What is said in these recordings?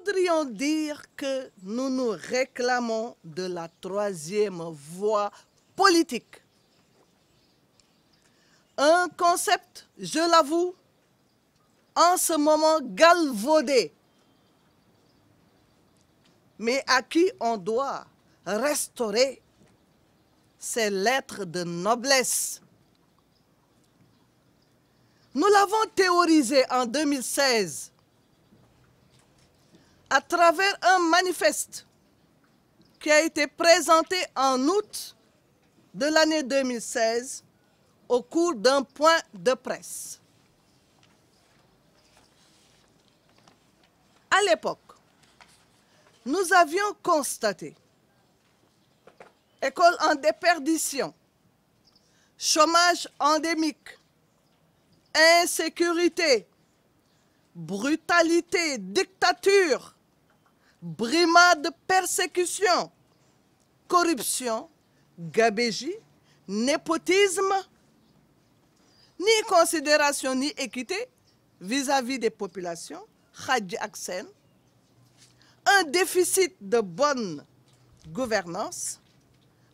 voudrions dire que nous nous réclamons de la troisième voie politique. Un concept, je l'avoue, en ce moment galvaudé, mais à qui on doit restaurer ses lettres de noblesse. Nous l'avons théorisé en 2016 à travers un manifeste qui a été présenté en août de l'année 2016 au cours d'un point de presse. À l'époque, nous avions constaté école en déperdition, chômage endémique, insécurité, brutalité, dictature, brimade, persécution, corruption, gabegie, népotisme, ni considération ni équité vis-à-vis des populations, Khadji Aksen, un déficit de bonne gouvernance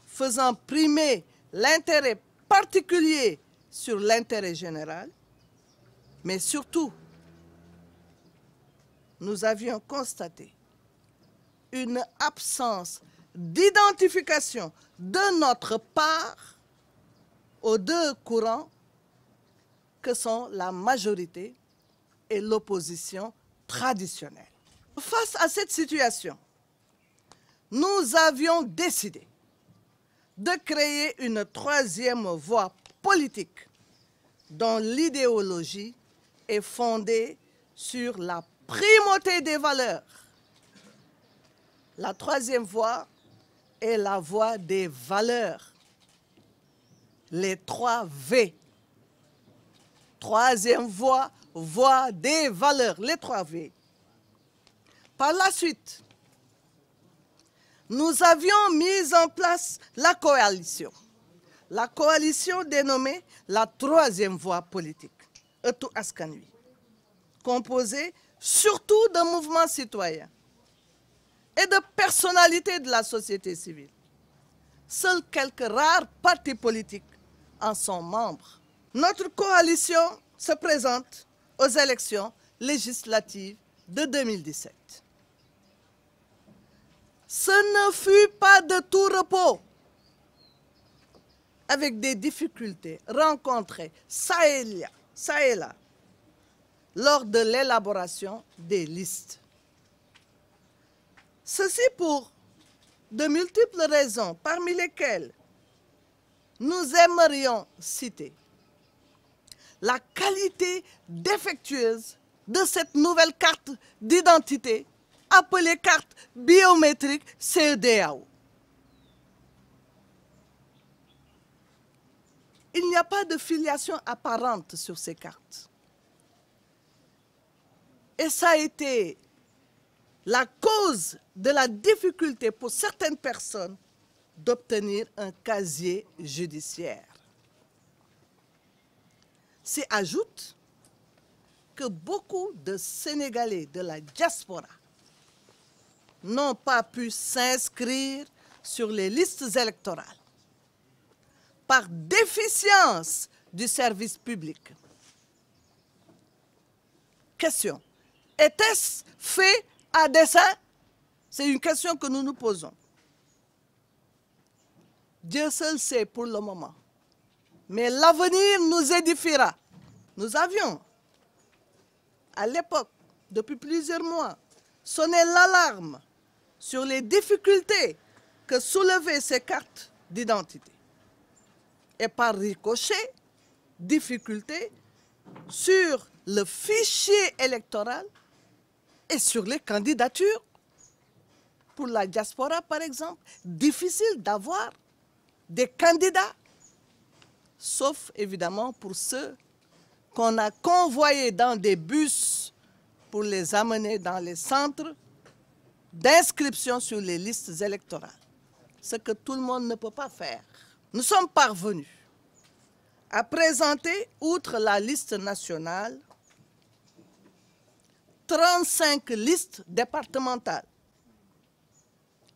faisant primer l'intérêt particulier sur l'intérêt général, mais surtout, nous avions constaté une absence d'identification de notre part aux deux courants que sont la majorité et l'opposition traditionnelle. Face à cette situation, nous avions décidé de créer une troisième voie politique dont l'idéologie est fondée sur la primauté des valeurs. La troisième voie est la voie des valeurs. Les 3 V. Troisième voie, voie des valeurs, les 3 V. Par la suite, nous avions mis en place la coalition dénommée la troisième voie politique, Ëttu Askan Wi, composée surtout de mouvements citoyens et de personnalités de la société civile. Seuls quelques rares partis politiques en sont membres. Notre coalition se présente aux élections législatives de 2017. Ce ne fut pas de tout repos, avec des difficultés rencontrées ça et là, lors de l'élaboration des listes. Ceci pour de multiples raisons, parmi lesquelles nous aimerions citer la qualité défectueuse de cette nouvelle carte d'identité appelée carte biométrique CEDEAO. Il n'y a pas de filiation apparente sur ces cartes. Et ça a été la cause de la difficulté pour certaines personnes d'obtenir un casier judiciaire. S'y ajoute que beaucoup de Sénégalais de la diaspora n'ont pas pu s'inscrire sur les listes électorales par déficience du service public. Question: était-ce fait à dessein? C'est une question que nous nous posons. Dieu seul sait pour le moment. Mais l'avenir nous édifiera. Nous avions, à l'époque, depuis plusieurs mois, sonné l'alarme sur les difficultés que soulevaient ces cartes d'identité. Et par ricochet, difficultés sur le fichier électoral et sur les candidatures. Pour la diaspora, par exemple, difficile d'avoir des candidats, sauf évidemment pour ceux qu'on a convoyés dans des bus pour les amener dans les centres d'inscription sur les listes électorales, ce que tout le monde ne peut pas faire. Nous sommes parvenus à présenter, outre la liste nationale, 35 listes départementales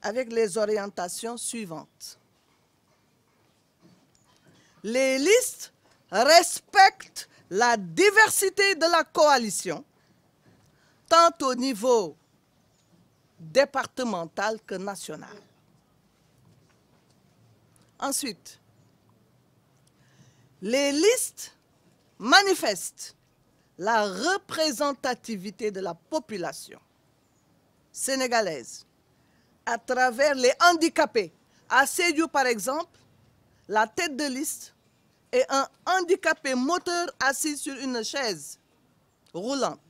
avec les orientations suivantes. Les listes respectent la diversité de la coalition, tant au niveau départemental que national. Ensuite, les listes manifestent la représentativité de la population sénégalaise à travers les handicapés. À Sédhiou, par exemple, la tête de liste est un handicapé moteur assis sur une chaise roulante.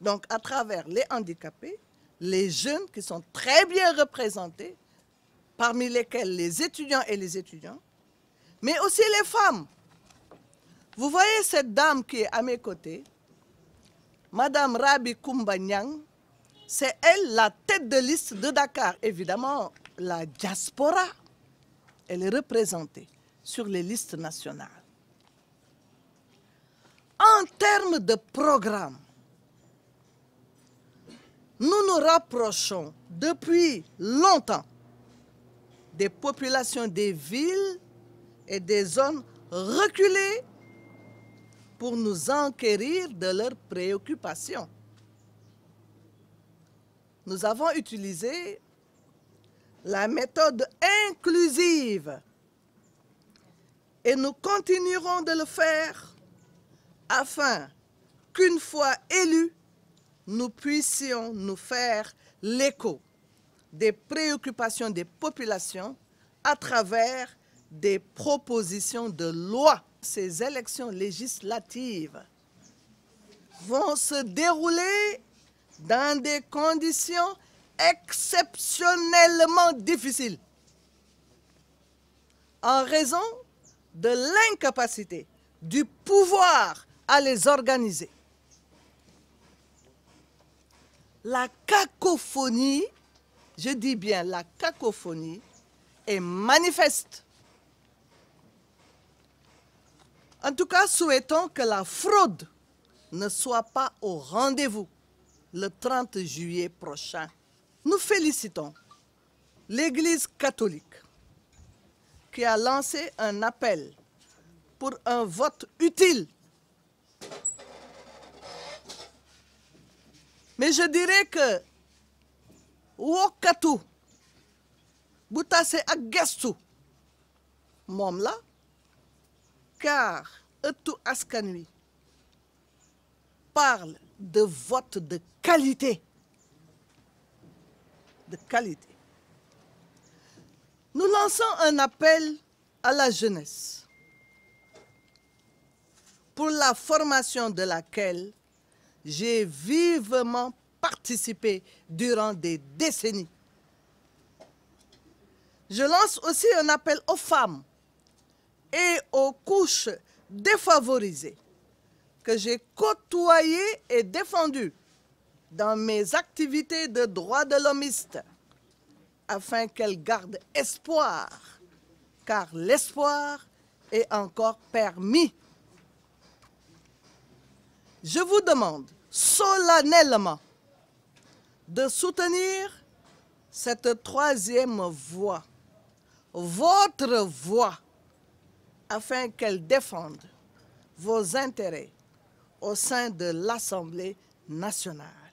Donc, à travers les handicapés, les jeunes qui sont très bien représentés, parmi lesquels les étudiants et les étudiantes, mais aussi les femmes. Vous voyez cette dame qui est à mes côtés, Madame Rabi Koumba Niang, c'est elle la tête de liste de Dakar. Évidemment, la diaspora, elle est représentée sur les listes nationales. En termes de programme, nous nous rapprochons depuis longtemps des populations des villes et des zones reculées pour nous enquérir de leurs préoccupations. Nous avons utilisé la méthode inclusive et nous continuerons de le faire afin qu'une fois élus, nous puissions nous faire l'écho des préoccupations des populations à travers des propositions de loi. Ces élections législatives vont se dérouler dans des conditions exceptionnellement difficiles en raison de l'incapacité du pouvoir à les organiser. La cacophonie, je dis bien la cacophonie, est manifeste. En tout cas, souhaitons que la fraude ne soit pas au rendez-vous le 30 juillet prochain. Nous félicitons l'Église catholique qui a lancé un appel pour un vote utile. Mais je dirais que Wokatu, Boutasse ak Gestu, moom la, car Ëttu Askan Wi parle de vote de qualité. De qualité. Nous lançons un appel à la jeunesse pour la formation de laquelle j'ai vivement participé durant des décennies. Je lance aussi un appel aux femmes et aux couches défavorisées que j'ai côtoyées et défendues dans mes activités de droits de l'hommiste afin qu'elles gardent espoir, car l'espoir est encore permis. Je vous demande solennellement de soutenir cette troisième voie, votre voie, afin qu'elle défende vos intérêts au sein de l'Assemblée nationale.